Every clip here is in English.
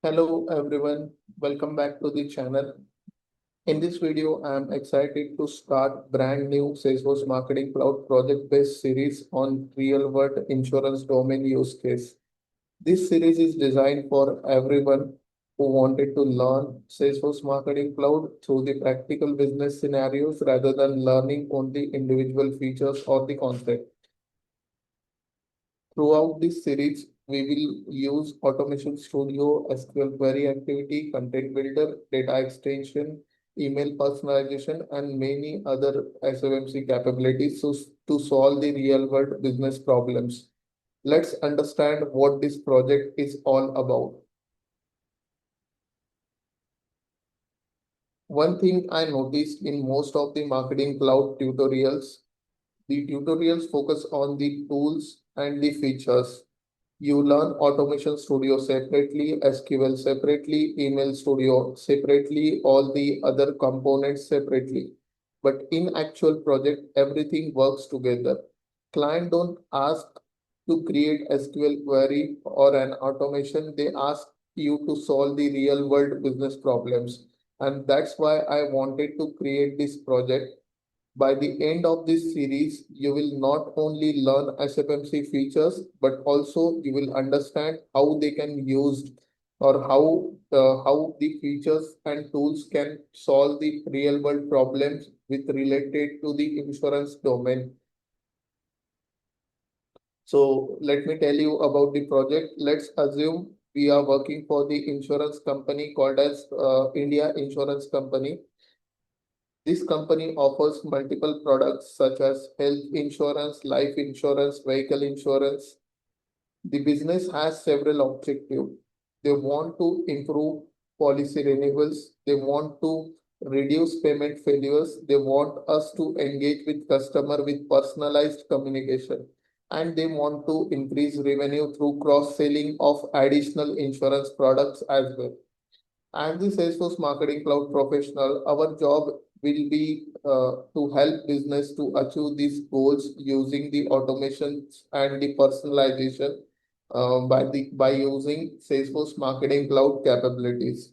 Hello everyone, welcome back to the channel. In this video, I am excited to start brand new Salesforce Marketing Cloud project-based series on real-world insurance domain use case. This series is designed for everyone who wanted to learn Salesforce Marketing Cloud through the practical business scenarios rather than learning only individual features or the concept. Throughout this series, we will use Automation Studio, SQL Query Activity, Content Builder, Data Extension, Email Personalization, and many other SFMC capabilities to solve the real-world business problems. Let's understand what this project is all about. One thing I noticed in most of the Marketing Cloud tutorials, the tutorials focus on the tools and the features. You learn Automation Studio separately, SQL separately, Email Studio separately, all the other components separately. But in actual project, everything works together. Client don't ask to create SQL query or an automation. They ask you to solve the real world business problems. And that's why I wanted to create this project. By the end of this series, you will not only learn SFMC features, but also you will understand how they can use or how the features and tools can solve the real world problems with related to the insurance domain. So let me tell you about the project. Let's assume we are working for the insurance company called as India Insurance Company. This company offers multiple products such as health insurance, life insurance, vehicle insurance. The business has several objectives. They want to improve policy renewals. They want to reduce payment failures. They want us to engage with customer with personalized communication. And they want to increase revenue through cross-selling of additional insurance products as well. As the Salesforce Marketing Cloud professional, our job will be to help business to achieve these goals using the automations and the personalization by using Salesforce Marketing Cloud capabilities.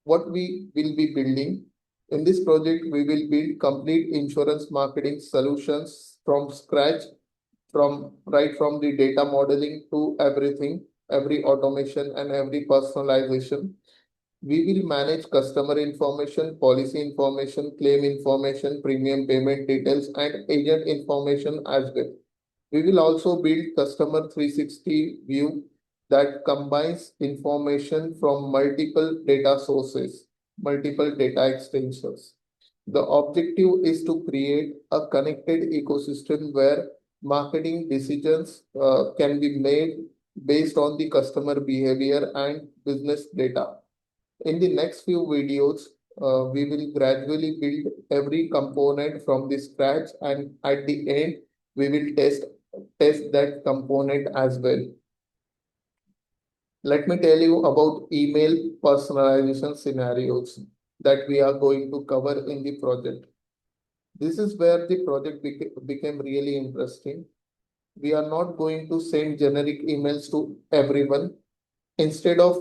What we will be building in this project, we will build complete insurance marketing solutions from scratch, from the data modeling to everything, every automation and every personalization. We will manage customer information, policy information, claim information, premium payment details, and agent information as well. We will also build customer 360 view that combines information from multiple data sources, multiple data extensions. The objective is to create a connected ecosystem where marketing decisions can be made based on the customer behavior and business data. In the next few videos, we will gradually build every component from the scratch, and at the end, we will test that component as well. Let me tell you about email personalization scenarios that we are going to cover in the project. This is where the project became really interesting. We are not going to send generic emails to everyone. Instead of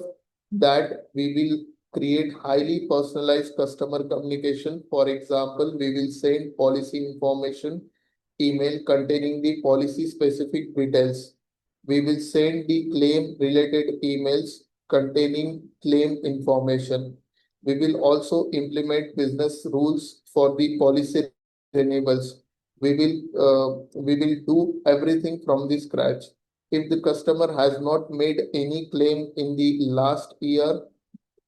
that, we will create highly personalized customer communication. For example, we will send policy information email containing the policy specific details. We will send the claim related emails containing claim information. We will also implement business rules for the policy renewals. We will do everything from the scratch. If the customer has not made any claim in the last year,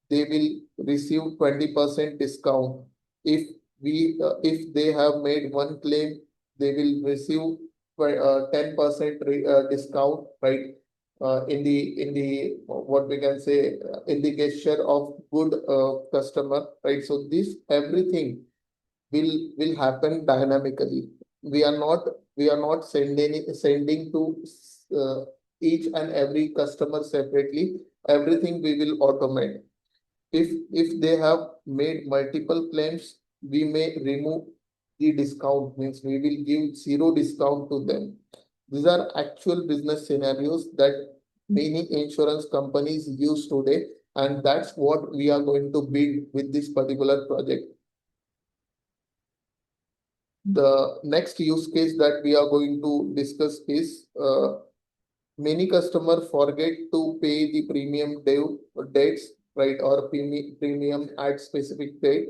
they will receive 20% discount. If they have made one claim, they will receive 10% discount, right? In the what we can say in the gesture of good customer, right? So this everything will happen dynamically. We are not sending to each and every customer separately. Everything we will automate. If they have made multiple claims, we may remove the discount, means we will give zero discount to them. These are actual business scenarios that many insurance companies use today, And that's what we are going to build with this particular project. The next use case that we are going to discuss is many customers forget to pay the premium due dates, right, or premium at specific date.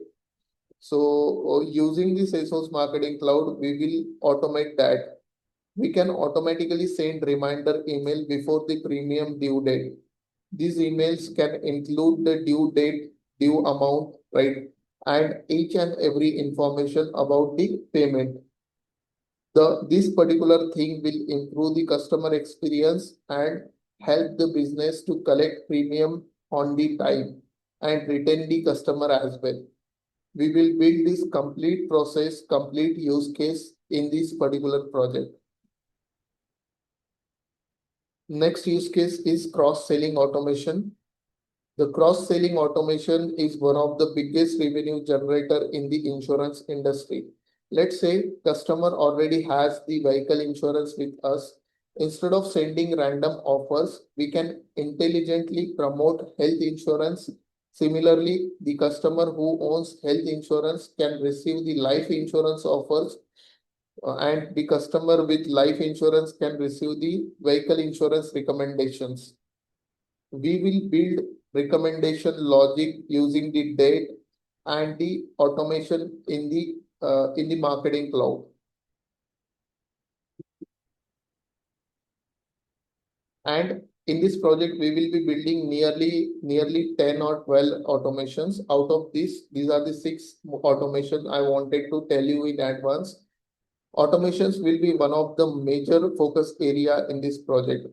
So using the Salesforce Marketing Cloud, we will automate that. We can automatically send reminder email before the premium due date. These emails can include the due date, due amount, right, and each and every information about the payment. This particular thing will improve the customer experience and help the business to collect premium on the time and retain the customer as well. We will build this complete process, complete use case in this particular project. Next use case is cross-selling automation. The cross-selling automation is one of the biggest revenue generator in the insurance industry. Let's say customer already has the vehicle insurance with us. Instead of sending random offers, we can intelligently promote health insurance. Similarly, the customer who owns health insurance can receive the life insurance offers, and the customer with life insurance can receive the vehicle insurance recommendations. We will build recommendation logic using the date and the automation in the marketing cloud. And in this project, we will be building nearly 10 or 12 automations. Out of these are the 6 automation I wanted to tell you in advance. Automations will be one of the major focus area in this project.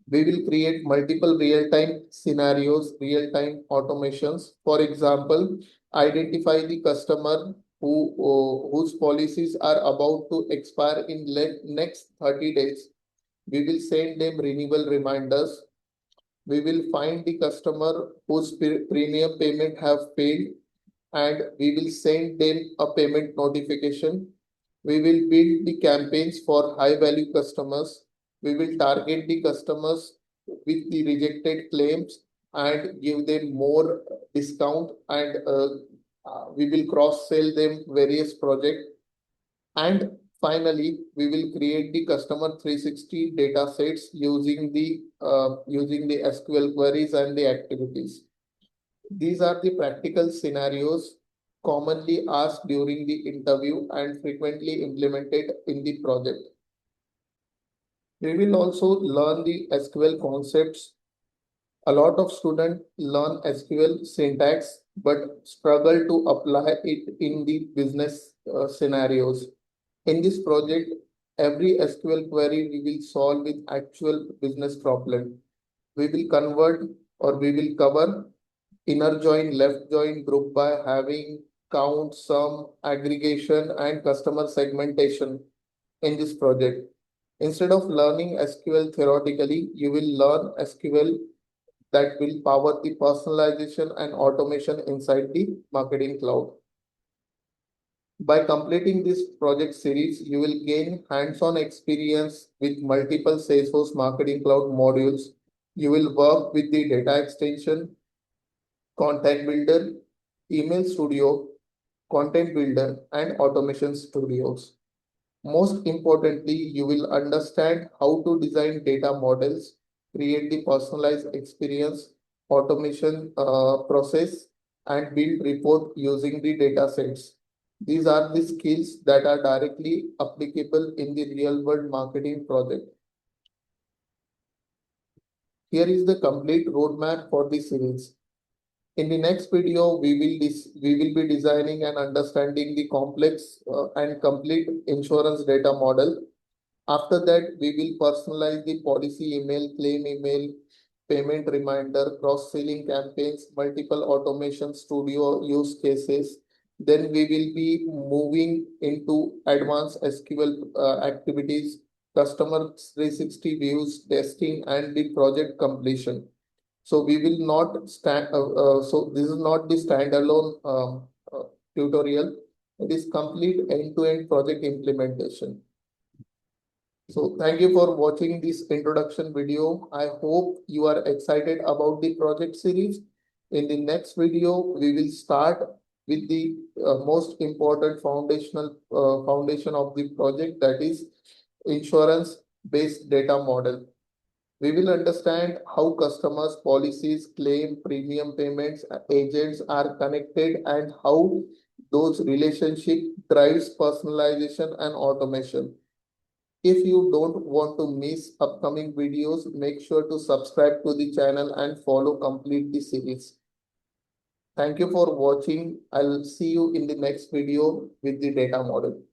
We will create multiple real-time scenarios, real-time automations. For example, identify the customer whose policies are about to expire in next 30 days. We will send them renewal reminders. We will find the customer whose premium payment have failed, and we will send them a payment notification. We will build the campaigns for high-value customers. We will target the customers with the rejected claims and give them more discount, and we will cross-sell them various projects. And finally, we will create the customer 360 data sets using the SQL queries and the activities. These are the practical scenarios commonly asked during the interview and frequently implemented in the project. We will also learn the SQL concepts. A lot of students learn SQL syntax but struggle to apply it in the business scenarios. In this project, every SQL query we will solve with actual business problem. We will convert or we will cover inner join, left join, group by, having, count, sum, aggregation, and customer segmentation in this project. Instead of learning SQL theoretically, you will learn SQL that will power the personalization and automation inside the marketing cloud. By completing this project series, you will gain hands-on experience with multiple Salesforce Marketing Cloud modules. You will work with the data extension, contact builder, email studio, content builder, and automation studios. Most importantly, you will understand how to design data models, create the personalized experience, automation process, and build report using the data sets. These are the skills that are directly applicable in the real world marketing project. Here is the complete roadmap for the series. In the next video, we will be designing and understanding the complex and complete insurance data model. After that, we will personalize the policy email, claim email, payment reminder, cross-selling campaigns, multiple automation studio use cases. Then we will be moving into advanced SQL activities, customer 360 views, testing, and the project completion. So we will not stand. So this is not the standalone tutorial. It is complete end-to-end project implementation. So thank you for watching this introduction video. I hope you are excited about the project series. In the next video, we will start with the most important foundation of the project, that is insurance-based data model. We will understand how customers, policies, claim, premium payments, agents are connected, and how those relationships drives personalization and automation. If you don't want to miss upcoming videos, make sure to subscribe to the channel and follow complete the series. Thank you for watching. I'll see you in the next video with the data model.